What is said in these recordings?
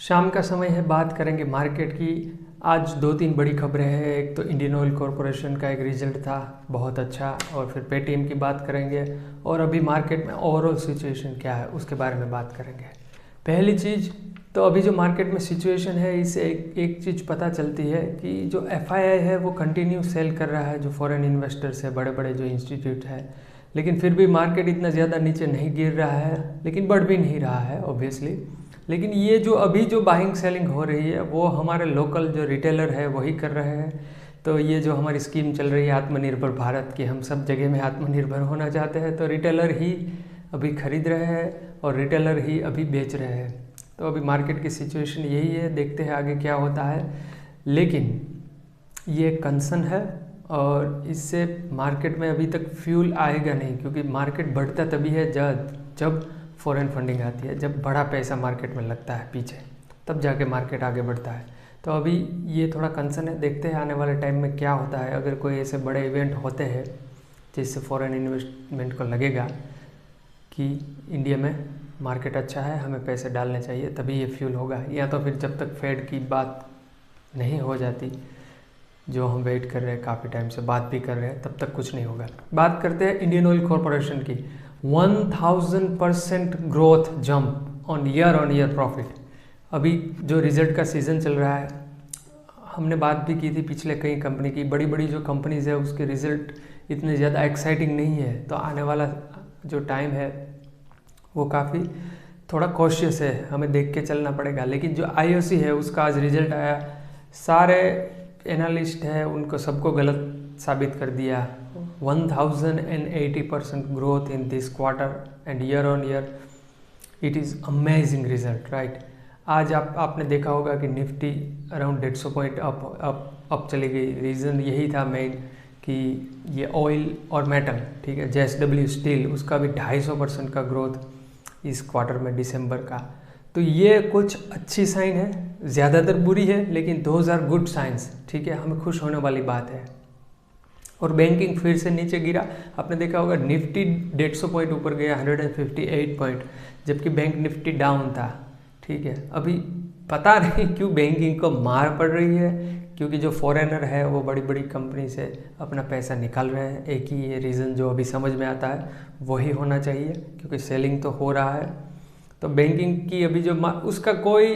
शाम का समय है, बात करेंगे मार्केट की। आज दो तीन बड़ी खबरें हैं। एक तो इंडियन ऑयल कॉरपोरेशन का एक रिजल्ट था बहुत अच्छा, और फिर पेटीएम की बात करेंगे, और अभी मार्केट में ओवरऑल सिचुएशन क्या है उसके बारे में बात करेंगे। पहली चीज़ तो अभी जो मार्केट में सिचुएशन है, इससे एक चीज़ पता चलती है कि जो एफआईआई है वो कंटिन्यू सेल कर रहा है, जो फॉरेन इन्वेस्टर्स है, बड़े बड़े जो इंस्टीट्यूट है। लेकिन फिर भी मार्केट इतना ज़्यादा नीचे नहीं गिर रहा है, लेकिन बढ़ भी नहीं रहा है ऑब्वियसली। लेकिन ये जो अभी जो बाइंग सेलिंग हो रही है वो हमारे लोकल जो रिटेलर है वही कर रहे हैं। तो ये जो हमारी स्कीम चल रही है आत्मनिर्भर भारत की, हम सब जगह में आत्मनिर्भर होना चाहते हैं, तो रिटेलर ही अभी खरीद रहे हैं और रिटेलर ही अभी बेच रहे हैं। तो अभी मार्केट की सिचुएशन यही है, देखते हैं आगे क्या होता है। लेकिन ये कंसर्न है और इससे मार्केट में अभी तक फ्यूल आएगा नहीं, क्योंकि मार्केट बढ़ता तभी है जब फॉरेन फंडिंग आती है, जब बड़ा पैसा मार्केट में लगता है पीछे, तब जाके मार्केट आगे बढ़ता है। तो अभी ये थोड़ा कंसर्न है, देखते हैं आने वाले टाइम में क्या होता है। अगर कोई ऐसे बड़े इवेंट होते हैं जिससे फॉरेन इन्वेस्टमेंट को लगेगा कि इंडिया में मार्केट अच्छा है, हमें पैसे डालने चाहिए, तभी ये फ्यूल होगा। या तो फिर जब तक फेड की बात नहीं हो जाती, जो हम वेट कर रहे हैं काफ़ी टाइम से, बात भी कर रहे हैं, तब तक कुछ नहीं होगा। बात करते हैं इंडियन ऑयल कॉरपोरेशन की। 1000% growth jump on year profit. अभी जो रिजल्ट का सीज़न चल रहा है, हमने बात भी की थी पिछले कई कंपनी की, बड़ी बड़ी जो कंपनीज़ है उसके रिज़ल्ट इतने ज़्यादा एक्साइटिंग नहीं है। तो आने वाला जो टाइम है वो काफ़ी थोड़ा कॉशियस है, हमें देख के चलना पड़ेगा। लेकिन जो आईओसी है उसका आज रिजल्ट आया, सारे एनालिस्ट है उनको सबको गलत साबित कर दिया। 1080% growth in this quarter and year on year, it is amazing result, right. आज आपने देखा होगा कि निफ्टी अराउंड 150 पॉइंट अप चली गई। रीज़न यही था मेन कि ये ऑयल और मेटल, ठीक है, जेएसडब्ल्यू स्टील, उसका भी 250% का ग्रोथ इस क्वार्टर में, दिसंबर का। तो ये कुछ अच्छी साइन है, ज़्यादातर बुरी है, लेकिन दोज आर गुड साइंस, ठीक है, हमें खुश होने वाली बात है। और बैंकिंग फिर से नीचे गिरा, आपने देखा होगा निफ्टी 150 पॉइंट ऊपर गया, 158 पॉइंट, जबकि बैंक निफ्टी डाउन था, ठीक है। अभी पता नहीं क्यों बैंकिंग को मार पड़ रही है, क्योंकि जो फॉरेनर है वो बड़ी बड़ी कंपनी से अपना पैसा निकाल रहे हैं। एक ही ये रीज़न जो अभी समझ में आता है वही होना चाहिए, क्योंकि सेलिंग तो हो रहा है। तो बैंकिंग की अभी जो उसका कोई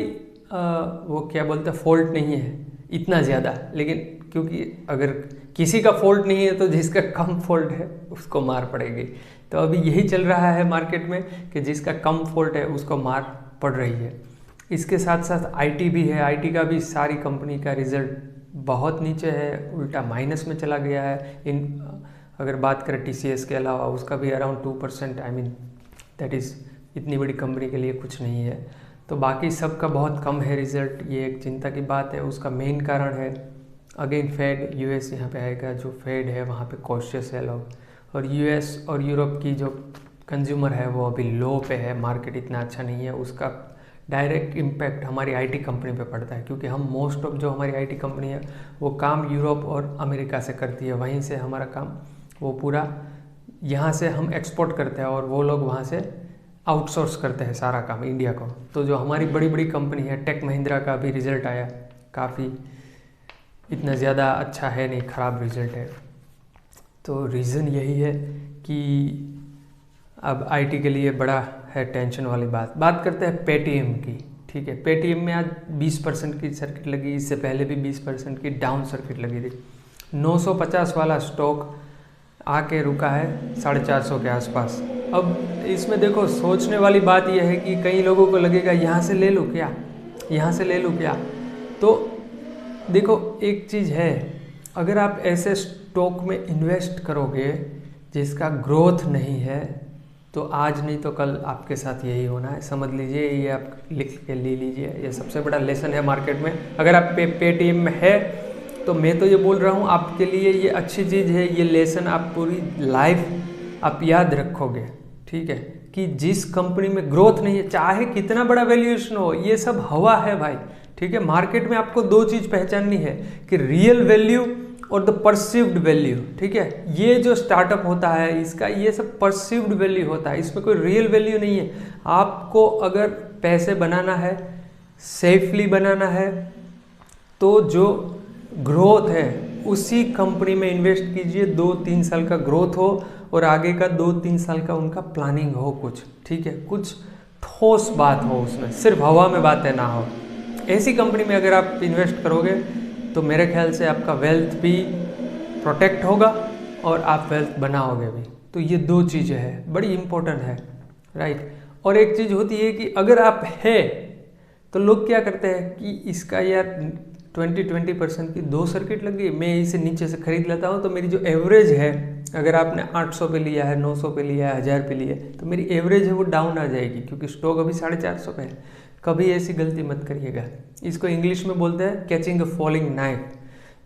वो क्या बोलते हैं, फॉल्ट नहीं है इतना ज़्यादा। लेकिन क्योंकि अगर किसी का फॉल्ट नहीं है तो जिसका कम फॉल्ट है उसको मार पड़ेगी। तो अभी यही चल रहा है मार्केट में कि जिसका कम फॉल्ट है उसको मार पड़ रही है। इसके साथ साथ आईटी भी है, आईटी का भी सारी कंपनी का रिजल्ट बहुत नीचे है, उल्टा माइनस में चला गया है। अगर बात करें टीसीएस के अलावा, उसका भी around 2%, I mean that is इतनी बड़ी कंपनी के लिए कुछ नहीं है। तो बाकी सबका बहुत कम है रिजल्ट, ये एक चिंता की बात है। उसका मेन कारण है अगेन फेड, यूएस यहाँ पे आएगा। जो फेड है वहाँ पे कॉशियस है लोग, और यूएस और यूरोप की जो कंज्यूमर है वो अभी लो पे है, मार्केट इतना अच्छा नहीं है। उसका डायरेक्ट इम्पैक्ट हमारी आईटी कंपनी पे पड़ता है, क्योंकि हम मोस्ट ऑफ जो हमारी आईटी कंपनी है वो काम यूरोप और अमेरिका से करती है, वहीं से हमारा काम वो पूरा यहाँ से हम एक्सपोर्ट करते हैं और वो लोग वहाँ से आउटसोर्स करते हैं सारा काम इंडिया को। तो जो हमारी बड़ी बड़ी कंपनी है, टेक महिंद्रा का भी रिजल्ट आया, काफ़ी इतना ज़्यादा अच्छा है नहीं, ख़राब रिजल्ट है। तो रीज़न यही है कि अब आईटी के लिए बड़ा है टेंशन वाली बात करते हैं पेटीएम की, ठीक है। पेटीएम में आज 20% की सर्किट लगी, इससे पहले भी 20% की डाउन सर्किट लगी थी। 950 वाला स्टॉक आके रुका है 450 के आसपास। अब इसमें देखो, सोचने वाली बात यह है कि कई लोगों को लगेगा यहाँ से ले लूँ क्या, यहाँ से ले लूँ क्या। तो देखो एक चीज़ है, अगर आप ऐसे स्टॉक में इन्वेस्ट करोगे जिसका ग्रोथ नहीं है, तो आज नहीं तो कल आपके साथ यही होना है, समझ लीजिए। ये आप लिख के ले लीजिए, ये सबसे बड़ा लेसन है मार्केट में। अगर आप पेटीएम में है तो मैं तो ये बोल रहा हूँ आपके लिए ये अच्छी चीज़ है, ये लेसन आप पूरी लाइफ आप याद रखोगे, ठीक है, कि जिस कंपनी में ग्रोथ नहीं है, चाहे कितना बड़ा वैल्यूएशन हो, ये सब हवा है भाई, ठीक है। मार्केट में आपको दो चीज़ पहचाननी है कि रियल वैल्यू और द परसीव्ड वैल्यू, ठीक है। ये जो स्टार्टअप होता है इसका, ये सब परसीव्ड वैल्यू होता है, इसमें कोई रियल वैल्यू नहीं है। आपको अगर पैसे बनाना है सेफली बनाना है तो जो ग्रोथ है उसी कंपनी में इन्वेस्ट कीजिए, 2-3 साल का ग्रोथ हो और आगे का 2-3 साल का उनका प्लानिंग हो कुछ, ठीक है, कुछ ठोस बात हो उसमें, सिर्फ हवा में बातें ना हो। ऐसी कंपनी में अगर आप इन्वेस्ट करोगे तो मेरे ख्याल से आपका वेल्थ भी प्रोटेक्ट होगा और आप वेल्थ बनाओगे भी। तो ये 2 चीज़ें हैं, बड़ी इंपॉर्टेंट है, राइट। और एक चीज़ होती है कि अगर आप है तो लोग क्या करते हैं कि इसका यार 20% की 2 सर्किट लग गई, मैं इसे नीचे से खरीद लेता हूँ तो मेरी जो एवरेज है, अगर आपने 800 पे लिया है, 900 पे लिया है, 1000 पे लिया है, तो मेरी एवरेज है वो डाउन आ जाएगी क्योंकि स्टॉक अभी 450 पे है। कभी ऐसी गलती मत करिएगा। इसको इंग्लिश में बोलते हैं कैचिंग अ फॉलिंग नाइफ।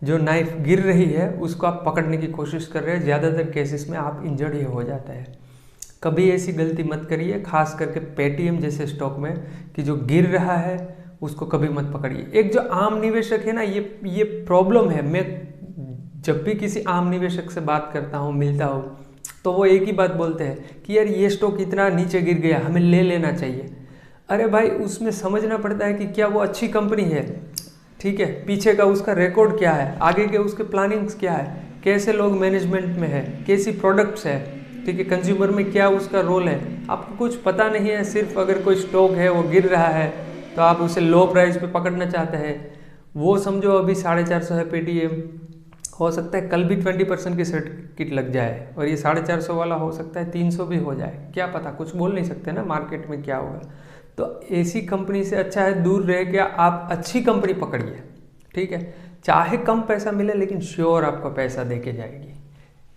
जो नाइफ गिर रही है उसको आप पकड़ने की कोशिश कर रहे हैं, ज़्यादातर केसेस में आप इंजर्ड ही हो जाता है। कभी ऐसी गलती मत करिए, खास करके पेटीएम जैसे स्टॉक में, कि जो गिर रहा है उसको कभी मत पकड़िए। एक जो आम निवेशक है ना, ये प्रॉब्लम है। मैं जब भी किसी आम निवेशक से बात करता हूँ, मिलता हूँ, तो वो एक ही बात बोलते हैं कि यार ये स्टॉक इतना नीचे गिर गया, हमें ले लेना चाहिए। अरे भाई, उसमें समझना पड़ता है कि क्या वो अच्छी कंपनी है, ठीक है, पीछे का उसका रिकॉर्ड क्या है, आगे के उसके प्लानिंग्स क्या है, कैसे लोग मैनेजमेंट में है, कैसी प्रोडक्ट्स है, ठीक है, कंज्यूमर में क्या उसका रोल है। आपको कुछ पता नहीं है, सिर्फ अगर कोई स्टॉक है वो गिर रहा है तो आप उसे लो प्राइस पे पकड़ना चाहते हैं। वो समझो अभी 450 है पेटीएम, हो सकता है कल भी 20% की सर्किट लग जाए और ये 450 वाला हो सकता है 300 भी हो जाए, क्या पता, कुछ बोल नहीं सकते ना मार्केट में क्या होगा। तो ऐसी कंपनी से अच्छा है दूर रह के आप अच्छी कंपनी पकड़िए, ठीक है, चाहे कम पैसा मिले लेकिन श्योर आपको पैसा दे के जाएगी।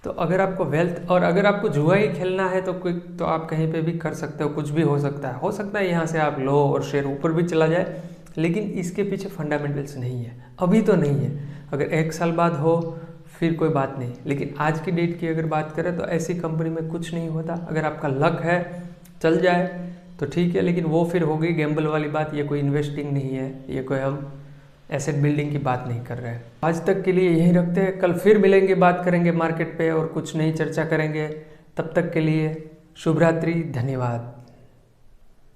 तो अगर आपको वेल्थ, और अगर आपको जुआ ही खेलना है तो आप कहीं पे भी कर सकते हो, कुछ भी हो सकता है यहाँ से आप लो और शेयर ऊपर भी चला जाए, लेकिन इसके पीछे फंडामेंटल्स नहीं है, अभी तो नहीं है। अगर 1 साल बाद हो फिर कोई बात नहीं, लेकिन आज की डेट की अगर बात करें तो ऐसी कंपनी में कुछ नहीं होता। अगर आपका लक है चल जाए तो ठीक है, लेकिन वो फिर हो गई गैम्बल वाली बात। ये कोई इन्वेस्टिंग नहीं है, ये कोई हम एसेट बिल्डिंग की बात नहीं कर रहे हैं। आज तक के लिए यहीं रखते हैं, कल फिर मिलेंगे, बात करेंगे मार्केट पे और कुछ नई चर्चा करेंगे। तब तक के लिए शुभ रात्रि, धन्यवाद।